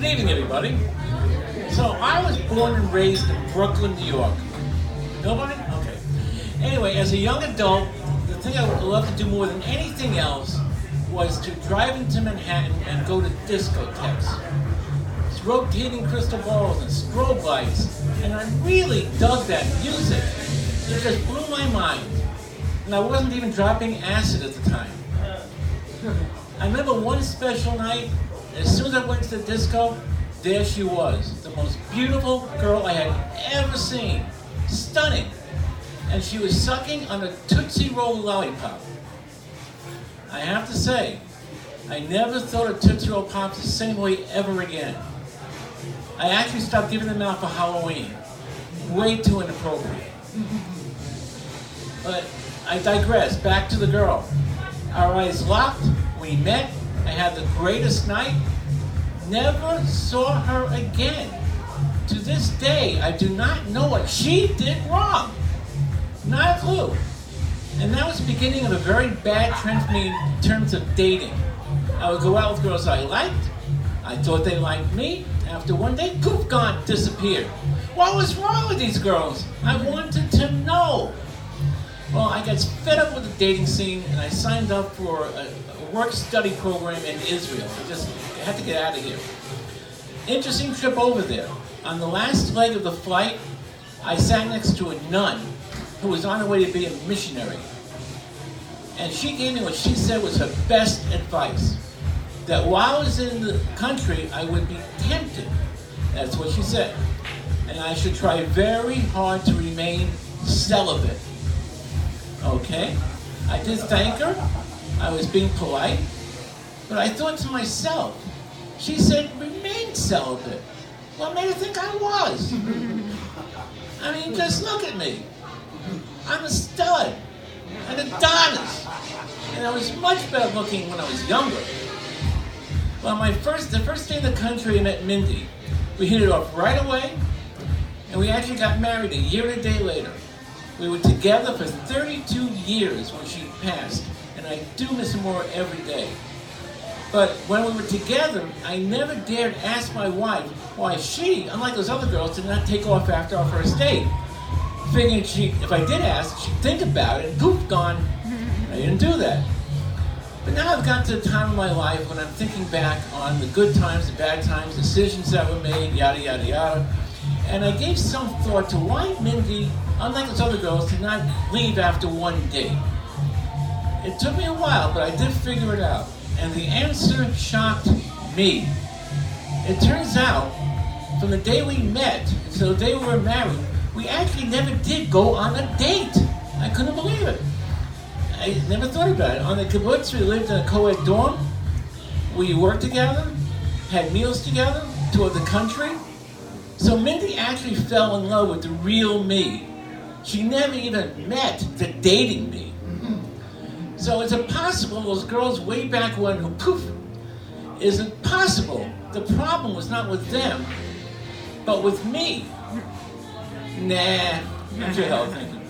Good evening, everybody. So, I was born and raised in Brooklyn, New York. Nobody? Okay. Anyway, as a young adult, the thing I would love to do more than anything else was to drive into Manhattan and go to discotheques. It's rotating crystal balls and strobe lights, and I really dug that music. It just blew my mind. And I wasn't even dropping acid at the time. I remember one special night, as soon as I went to the disco, there she was, the most beautiful girl I had ever seen. Stunning. And she was sucking on a Tootsie Roll lollipop. I have to say, I never thought of Tootsie Roll Pops the same way ever again. I actually stopped giving them out for Halloween. Way too inappropriate. But I digress. Back to the girl. Our eyes locked. We met. I had the greatest night. Never saw her again. To this day, I do not know what she did wrong. Not a clue. And that was the beginning of a very bad trend for me in terms of dating. I would go out with girls I liked. I thought they liked me. After one day, poof, gone, disappeared. What was wrong with these girls? I wanted to know. Well, I got fed up with the dating scene, and I signed up for a work-study program in Israel. I had to get out of here. Interesting trip over there. On the last leg of the flight, I sat next to a nun who was on her way to be a missionary. And she gave me what she said was her best advice. That while I was in the country, I would be tempted. That's what she said. And I should try very hard to remain celibate. Okay? I did thank her. I was being polite. But I thought to myself, she said, remain celibate. What made her think I was? I mean, just look at me. I'm a stud. An Adonis. And I was much better looking when I was younger. Well, the first day in the country, I met Mindy. We hit it off right away, and we actually got married a year and a day later. We were together for 32 years when she passed, and I do miss her more every day. But when we were together, I never dared ask my wife why she, unlike those other girls, did not take off after our first date. Figuring if I did ask, she'd think about it, and poof, gone. I didn't do that. But now I've got to the time of my life when I'm thinking back on the good times, the bad times, decisions that were made, yada, yada, yada. And I gave some thought to why Mindy, unlike those other girls, did not leave after one date. It took me a while, but I did figure it out. And the answer shocked me. It turns out, from the day we met until the day we were married, we actually never did go on a date. I couldn't believe it. I never thought about it. On the kibbutz, we lived in a co-ed dorm. We worked together, had meals together, toured the country. So Mindy actually fell in love with the real me. She never even met the dating me. So is it possible those girls way back when who poof? Is it possible the problem was not with them, but with me? Nah, not your hell thinking.